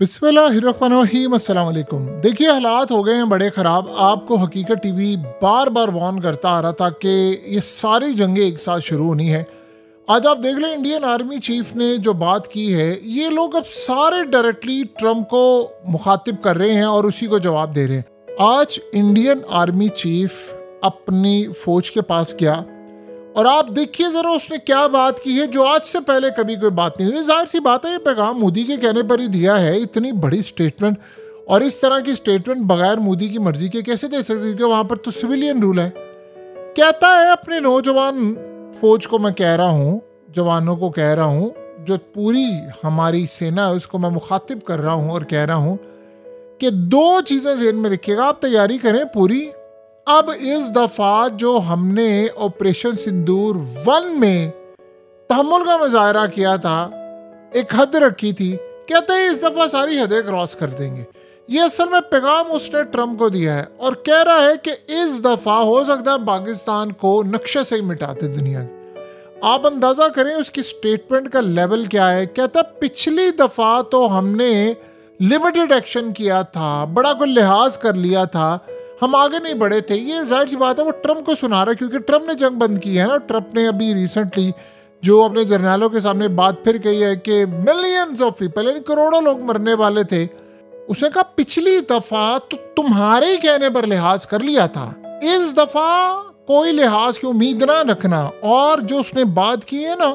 बिस्मिल्लाहिर्रहमानिर्रहीम, अस्सलाम वालेकुम। देखिए, हालात हो गए हैं बड़े ख़राब। आपको हकीकत टीवी बार बार वार्न करता आ रहा था कि ये सारी जंगें एक साथ शुरू होनी है। आज आप देख लें, इंडियन आर्मी चीफ ने जो बात की है, ये लोग अब सारे डायरेक्टली ट्रम्प को मुखातिब कर रहे हैं और उसी को जवाब दे रहे हैं। आज इंडियन आर्मी चीफ अपनी फ़ौज के पास गया और आप देखिए ज़रा उसने क्या बात की है जो आज से पहले कभी कोई बात नहीं हुई। जाहिर सी बात है, ये पैगाम मोदी के कहने पर ही दिया है। इतनी बड़ी स्टेटमेंट, और इस तरह की स्टेटमेंट बगैर मोदी की मर्जी के कैसे दे सकते, क्योंकि वहाँ पर तो सिविलियन रूल है। कहता है अपने नौजवान फौज को मैं कह रहा हूँ, जवानों को कह रहा हूँ, जो पूरी हमारी सेना है उसको मैं मुखातिब कर रहा हूँ और कह रहा हूँ कि दो चीज़ें ज़हन में रखिएगा, आप तैयारी करें पूरी। अब इस दफ़ा जो हमने ऑपरेशन सिंदूर 1 में तहम्मुल का मुजाहरा किया था, एक हद रखी थी, कहते हैं इस दफ़ा सारी हदें क्रॉस कर देंगे। ये असल में पैगाम उसने ट्रम्प को दिया है और कह रहा है कि इस दफ़ा हो सकता है पाकिस्तान को नक्शे से ही मिटाते दुनिया के। आप अंदाज़ा करें उसकी स्टेटमेंट का लेवल क्या है। कहता है पिछली दफ़ा तो हमने लिमिटेड एक्शन किया था, बड़ा कोई लिहाज कर लिया था, हम आगे नहीं बढ़े थे। ये जाहिर सी बात है वो ट्रम्प को सुना रहा है, क्योंकि ट्रम्प ने जंग बंद की है ना। ट्रम्प ने अभी रिसेंटली जो अपने जर्नलों के सामने बात फिर कही है कि मिलियंस ऑफ पीपल, यानी करोड़ों लोग मरने वाले थे। उसने कहा पिछली दफा तो तुम्हारे ही कहने पर लिहाज कर लिया था, इस दफा कोई लिहाज की उम्मीद ना रखना। और जो उसने बात की है ना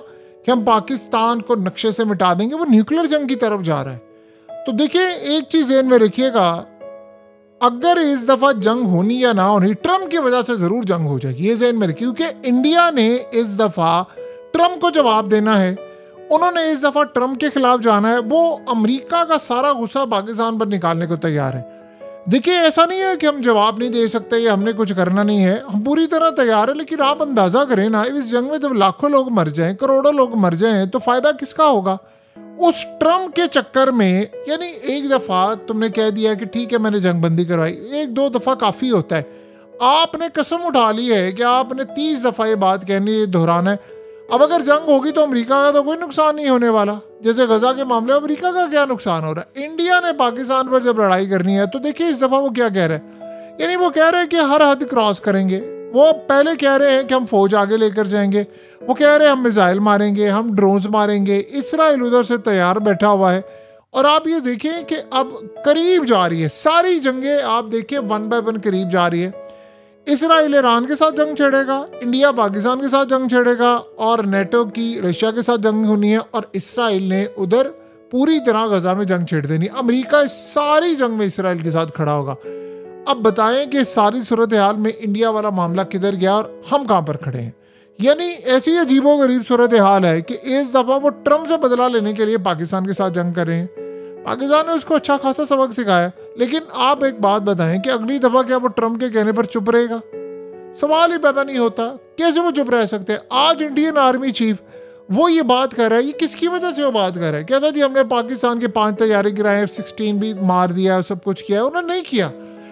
कि हम पाकिस्तान को नक्शे से मिटा देंगे, वो न्यूक्लियर जंग की तरफ जा रहा है। तो देखिए, एक चीज ध्यान में रखिएगा, अगर इस दफा जंग होनी या ना होनी, ट्रम्प की वजह से जरूर जंग हो जाएगी, ये ज़हन में रखिए। क्योंकि इंडिया ने इस दफा ट्रम्प को जवाब देना है, उन्होंने इस दफा ट्रम्प के खिलाफ जाना है। वो अमेरिका का सारा गुस्सा पाकिस्तान पर निकालने को तैयार है। देखिए, ऐसा नहीं है कि हम जवाब नहीं दे सकते या हमने कुछ करना नहीं है, हम पूरी तरह तैयार है। लेकिन आप अंदाजा करें ना, इस जंग में जब लाखों लोग मर जाएं, करोड़ों लोग मर जाएं, तो फायदा किसका होगा? उस ट्रम्प के चक्कर में, यानी एक दफ़ा तुमने कह दिया कि ठीक है मैंने जंग बंदी करवाई, एक दो दफ़ा काफ़ी होता है। आपने कसम उठा ली है कि आपने 30 दफ़ा ये बात कहनी है, दोहराना है। अब अगर जंग होगी तो अमेरिका का तो कोई नुकसान नहीं होने वाला। जैसे गजा के मामले में अमेरिका का क्या नुकसान हो रहा है। इंडिया ने पाकिस्तान पर जब लड़ाई करनी है तो देखिए इस दफ़ा वो क्या कह रहे हैं, यानी वो कह रहे हैं कि हर हद क्रॉस करेंगे। वो पहले कह रहे हैं कि हम फौज आगे लेकर जाएंगे, वो कह रहे हैं हम मिसाइल मारेंगे, हम ड्रोन्स मारेंगे। इसराइल उधर से तैयार बैठा हुआ है। और आप ये देखें कि अब करीब जा रही है सारी जंगें, आप देखिए 1 बाय 1 करीब जा रही है। इसराइल ईरान के साथ जंग छेड़ेगा, इंडिया पाकिस्तान के साथ जंग छेड़ेगा, और नेटो की रशिया के साथ जंग होनी है, और इसराइल ने उधर पूरी तरह गजा में जंग छेड़ देनी। अमेरिका इस सारी जंग में इसराइल के साथ खड़ा होगा। अब बताएं कि सारी सूरत हाल में इंडिया वाला मामला किधर गया और हम कहाँ पर खड़े हैं। यानी ऐसी अजीबो गरीब सूरत हाल है कि इस दफ़ा वो ट्रम्प से बदला लेने के लिए पाकिस्तान के साथ जंग कर रहे हैं। पाकिस्तान ने उसको अच्छा खासा सबक सिखाया। लेकिन आप एक बात बताएं कि अगली दफ़ा क्या वो ट्रम्प के कहने पर चुप रहेगा? सवाल ही पैदा नहीं होता, कैसे वो चुप रह सकते हैं। आज इंडियन आर्मी चीफ वो ये बात कर रहा है, ये किसकी वजह से वो बात कर रहा है? कहता जी हमने पाकिस्तान के 5 तैयारी गिराए, F-16 भी मार दिया, सब कुछ किया। उन्होंने नहीं किया,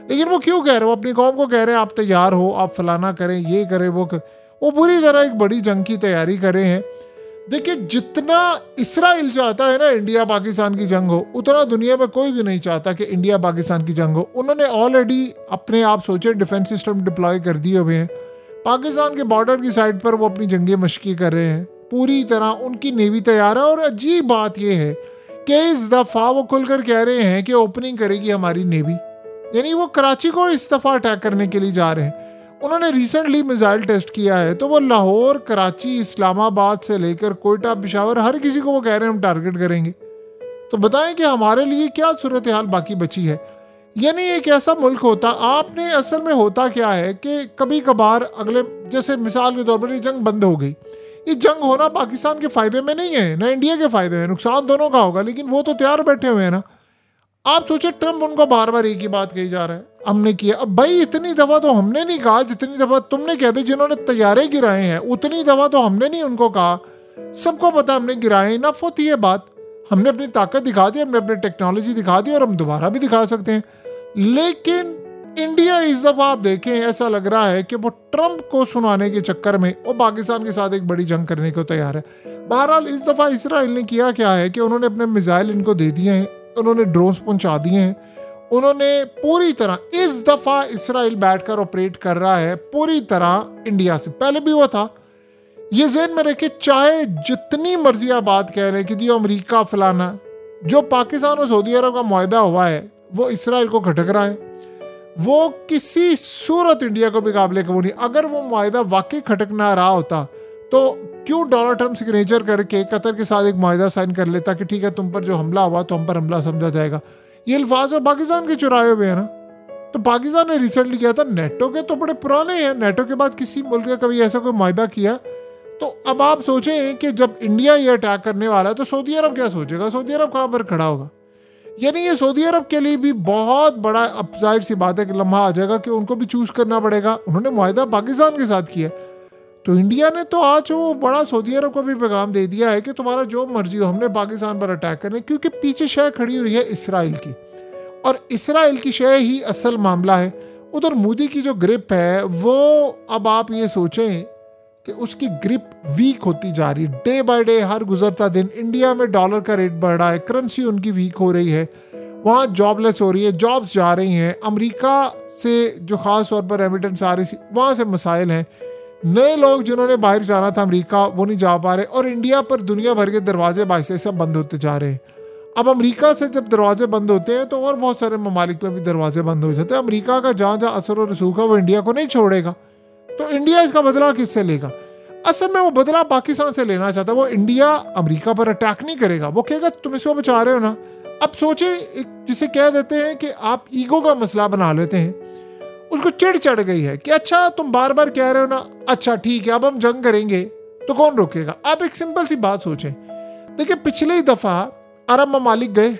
लेकिन वो क्यों कह रहे हो? अपनी कौम को कह रहे हैं आप तैयार हो, आप फलाना करें, ये करें, वो करें। वो पूरी तरह एक बड़ी जंग की तैयारी कर रहे हैं। देखिए, जितना इसराइल चाहता है ना इंडिया पाकिस्तान की जंग हो, उतना दुनिया में कोई भी नहीं चाहता कि इंडिया पाकिस्तान की जंग हो। उन्होंने ऑलरेडी अपने आप सोचे डिफेंस सिस्टम डिप्लॉय कर दिए हुए हैं। पाकिस्तान के बॉर्डर की साइड पर वो अपनी जंगें मशकी कर रहे हैं, पूरी तरह उनकी नेवी तैयार है। और अजीब बात यह है कि इस दफ़ा वो खुलकर कह रहे हैं कि ओपनिंग करेगी हमारी नेवी, यानी वो कराची को इस दफ़ा अटैक करने के लिए जा रहे हैं। उन्होंने रिसेंटली मिसाइल टेस्ट किया है, तो वो लाहौर, कराची, इस्लामाबाद से लेकर कोयटा, पेशावर, हर किसी को वो कह रहे हैं हम टारगेट करेंगे। तो बताएं कि हमारे लिए क्या सूरत हाल बाकी बची है। यानी एक ऐसा मुल्क होता, आपने असल में होता क्या है कि कभी कभार अगले, जैसे मिसाल के तौर पर ये जंग बंद हो गई, ये जंग होना पाकिस्तान के फ़ायदे में नहीं है ना इंडिया के फ़ायदे में, नुकसान दोनों का होगा। लेकिन वो तो तैयार बैठे हुए हैं ना। आप सोचे ट्रम्प उनको बार बार एक ही बात कही जा रहा है, हमने किया। अब भाई इतनी दफ़ा तो हमने नहीं कहा जितनी दफ़ा तुमने कह दी। जिन्होंने तैयारे गिराए हैं उतनी दफ़ा तो हमने नहीं उनको कहा। सबको पता हमने गिराए, नफ होती है बात। हमने अपनी ताकत दिखा दी, हमने अपनी टेक्नोलॉजी दिखा दी, और हम दोबारा भी दिखा सकते हैं। लेकिन इंडिया इस दफ़ा आप देखें ऐसा लग रहा है कि वो ट्रम्प को सुनाने के चक्कर में वो पाकिस्तान के साथ एक बड़ी जंग करने को तैयार है। बहरहाल इस दफ़ा इसराइल ने किया क्या है कि उन्होंने अपने मिसाइल इनको दे दिए हैं, उन्होंने ड्रोन्स पहुंचा दिए हैं, उन्होंने पूरी तरह इस दफा इसराइल बैठकर ऑपरेट कर रहा है पूरी तरह इंडिया से। पहले भी वो था। ये ज़हन में रखे, चाहे जितनी मर्जी आप बात कह रहे हैं कि जी अमेरिका फलाना, जो पाकिस्तान और सऊदी अरब का मुआहदा हुआ है वो इसराइल को खटक रहा है, वो किसी सूरत इंडिया को भी काबिल कबूल नहीं। अगर वो मुआहदा वाकई खटक ना रहा होता तो क्यों डोनाल्ड ट्रंप सिग्नेचर करके कतर के साथ एक मुआहदा साइन कर लेता कि ठीक है तुम पर जो हमला हुआ तो हम पर हमला समझा जाएगा। ये अल्फाज और पाकिस्तान के चुराए हुए हैं ना। तो पाकिस्तान ने रिसेंटली किया था, नेटो के तो बड़े पुराने हैं, नेटो के बाद किसी मुल्क ने कभी ऐसा कोई मुआहदा किया। तो अब आप सोचें कि जब इंडिया ये अटैक करने वाला है तो सऊदी अरब क्या सोचेगा, सऊदी अरब कहाँ पर खड़ा होगा। यानी ये सऊदी अरब के लिए भी बहुत बड़ा, अब जाहिर सी बात है कि लम्हा आ जाएगा कि उनको भी चूज करना पड़ेगा। उन्होंने मुआहदा पाकिस्तान के साथ किया, तो इंडिया ने तो आज वो बड़ा सऊदी अरब को भी पैगाम दे दिया है कि तुम्हारा जो मर्जी हो, हमने पाकिस्तान पर अटैक करने, क्योंकि पीछे शय खड़ी हुई है इसराइल की, और इसराइल की शय ही असल मामला है। उधर मोदी की जो ग्रिप है वो, अब आप ये सोचें कि उसकी ग्रिप वीक होती जा रही है डे बाय डे, हर गुजरता दिन। इंडिया में डॉलर का रेट बढ़ रहा है, करेंसी उनकी वीक हो रही है, वहाँ जॉबलेस हो रही है, जॉब्स जा रही हैं, अमेरिका से जो ख़ास तौर पर रेमिटेंस आ रही थी वहाँ से मसाइल हैं, नए लोग जिन्होंने बाहर जाना था अमेरिका वो नहीं जा पा रहे, और इंडिया पर दुनिया भर के दरवाजे बाइसे सब बंद होते जा रहे हैं। अब अमेरिका से जब दरवाजे बंद होते हैं तो और बहुत सारे ममालिक में भी दरवाजे बंद हो जाते हैं। अमेरिका का जहाँ जहाँ असर और रसूख है वो इंडिया को नहीं छोड़ेगा, तो इंडिया इसका बदला किससे लेगा? असल में वो बदला पाकिस्तान से लेना चाहता है। वो इंडिया अमेरिका पर अटैक नहीं करेगा, वो कहेगा तुम इसको बचा रहे हो ना। अब सोचे, जिसे कह देते हैं कि आप ईगो का मसला बना लेते हैं, उसको चिढ़ चढ़ गई है कि अच्छा तुम बार बार कह रहे हो ना, अच्छा ठीक है अब हम जंग करेंगे तो कौन रोकेगा। आप एक सिंपल सी बात सोचें, देखिए पिछली दफा अरब ममालिक गए,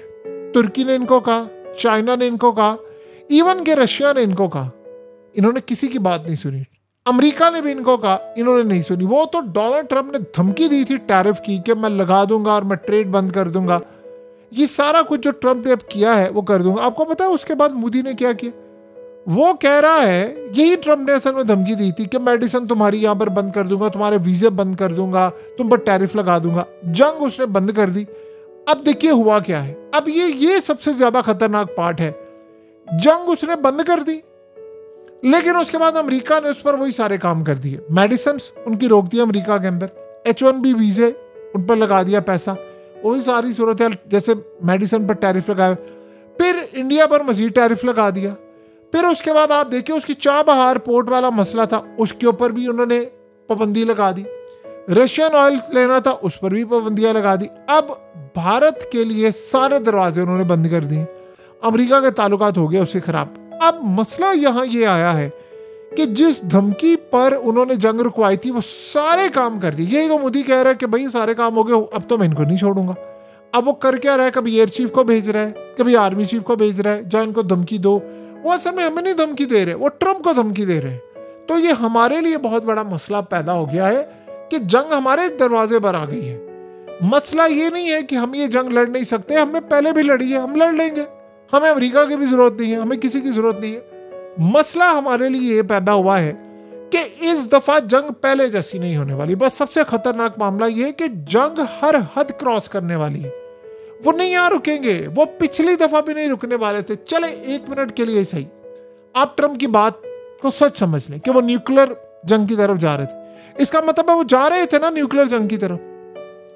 तुर्की ने इनको कहा, चाइना ने इनको कहा, इवन के रशिया ने इनको कहा, इन्होंने किसी की बात नहीं सुनी। अमेरिका ने भी इनको कहा, इन्होंने नहीं सुनी। वो तो डोनाल्ड ट्रंप ने धमकी दी थी टैरिफ की कि मैं लगा दूंगा और मैं ट्रेड बंद कर दूंगा। ये सारा कुछ जो ट्रंप ने अब किया है वो कर दूंगा। आपको पता है उसके बाद मोदी ने क्या किया? वो कह रहा है, यही ट्रंप ने असल में धमकी दी थी कि मेडिसिन तुम्हारी यहाँ पर बंद कर दूंगा, तुम्हारे वीजे बंद कर दूंगा, तुम पर टैरिफ लगा दूंगा। जंग उसने बंद कर दी। अब देखिए हुआ क्या है। अब ये सबसे ज्यादा खतरनाक पार्ट है, जंग उसने बंद कर दी, लेकिन उसके बाद अमेरिका ने उस पर वही सारे काम कर दिए। मेडिसिन उनकी रोक दी अमेरिका के अंदर, H1B वीजे उन पर लगा दिया पैसा, वही सारी सूरत है। जैसे मेडिसिन पर टैरिफ लगाया, फिर इंडिया पर मजीद टैरिफ लगा दिया। फिर उसके बाद आप देखिए उसकी चाबहार पोर्ट वाला मसला था, उसके ऊपर भी उन्होंने पाबंदी लगा दी। रशियन ऑयल लेना था, उस पर भी पाबंदियां लगा दी। अब भारत के लिए सारे दरवाजे उन्होंने बंद कर दिए। अमेरिका के ताल्लुकात हो गए उससे खराब। अब मसला यहाँ ये आया है कि जिस धमकी पर उन्होंने जंग रुकवाई थी वो सारे काम कर दिए। यही तो मोदी कह रहा है कि भाई सारे काम हो गए, अब तो मैं इनको नहीं छोड़ूंगा। अब वो कर क्या रहा है, कभी एयर चीफ को भेज रहा है, कभी आर्मी चीफ को भेज रहा है, जहाँ इनको धमकी दो। वो असल में हमें नहीं धमकी दे रहे, वो ट्रंप को धमकी दे रहे हैं। तो ये हमारे लिए बहुत बड़ा मसला पैदा हो गया है कि जंग हमारे दरवाजे पर आ गई है। मसला ये नहीं है कि हम ये जंग लड़ नहीं सकते, हमने पहले भी लड़ी है, हम लड़ लेंगे, हमें अमेरिका की भी जरूरत नहीं है, हमें किसी की जरूरत नहीं है। मसला हमारे लिए ये पैदा हुआ है कि इस दफा जंग पहले जैसी नहीं होने वाली। बस सबसे खतरनाक मामला ये है कि जंग हर हद क्रॉस करने वाली है। वो नहीं यहाँ रुकेंगे, वो पिछली दफा भी नहीं रुकने वाले थे। चले एक मिनट के लिए सही आप ट्रंप की बात को सच समझ लें कि वो न्यूक्लियर जंग की तरफ जा रहे थे। इसका मतलब है वो जा रहे थे ना न्यूक्लियर जंग की तरफ,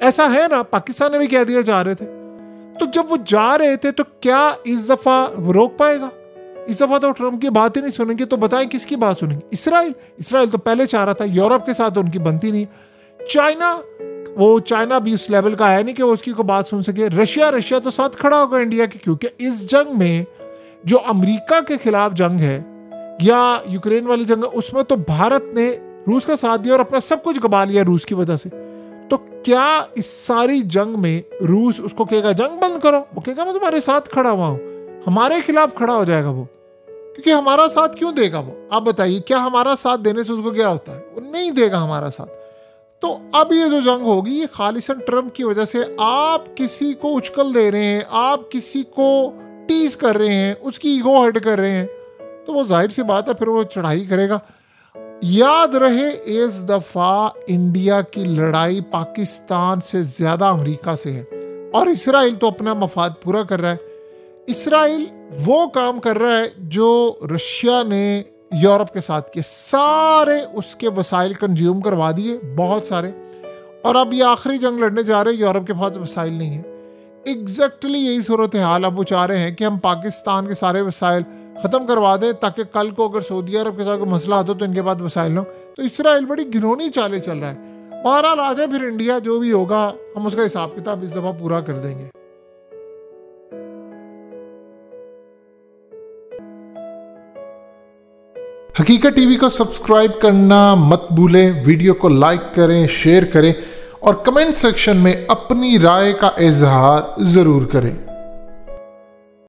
ऐसा है ना, पाकिस्तान ने भी कह दिया जा रहे थे। तो जब वो जा रहे थे तो क्या इस दफा वो रोक पाएगा? इस दफा तो ट्रंप की बात ही नहीं सुनेंगे, तो बताएं किसकी बात सुनेंगे? इसराइल तो पहले चाह रहा था, यूरोप के साथ उनकी बनती नहीं। चाइना भी उस लेवल का है नहीं कि वो उसकी को बात सुन सके। रशिया तो साथ खड़ा होगा इंडिया के, क्योंकि इस जंग में जो अमेरिका के खिलाफ जंग है या यूक्रेन वाली जंग है, उसमें तो भारत ने रूस का साथ दिया और अपना सब कुछ गवा लिया रूस की वजह से। तो क्या इस सारी जंग में रूस उसको कहेगा जंग बंद करो? वो कहेगा मैं तुम्हारे साथ खड़ा हुआ हूं, हमारे खिलाफ खड़ा हो जाएगा वो, क्योंकि हमारा साथ क्यों देगा वो? आप बताइए, क्या हमारा साथ देने से उसको क्या होता है? वो नहीं देगा हमारा साथ। तो अब ये जो जंग होगी ये खालिसन ट्रंप की वजह से। आप किसी को उछकल दे रहे हैं, आप किसी को टीज कर रहे हैं, उसकी ईगो हर्ट कर रहे हैं, तो वो जाहिर सी बात है फिर वो चढ़ाई करेगा। याद रहे इस दफा इंडिया की लड़ाई पाकिस्तान से ज्यादा अमेरिका से है। और इसराइल तो अपना मफाद पूरा कर रहा है। इसराइल वो काम कर रहा है जो रशिया ने यूरोप के साथ किए, सारे उसके वसाइल कंज्यूम करवा दिए, बहुत सारे, और अब ये आखिरी जंग लड़ने जा रहे हैं, यूरोप के पास वसाइल नहीं है। एग्जैक्टली यही सूरत हाल अब वो चाह रहे हैं कि हम पाकिस्तान के सारे वसाइल ख़त्म करवा दें ताकि कल को अगर सऊदी अरब के साथ कोई मसला आता तो इनके पास वसाइल ना हो। तो इसराइल बड़ी घिनौनी चालें चल रहा है। बहरहाल आ जाए फिर इंडिया, जो भी होगा हम उसका हिसाब किताब इस दफ़ा पूरा कर देंगे। हकीकत टीवी को सब्सक्राइब करना मत भूलें, वीडियो को लाइक करें, शेयर करें और कमेंट सेक्शन में अपनी राय का इजहार ज़रूर करें।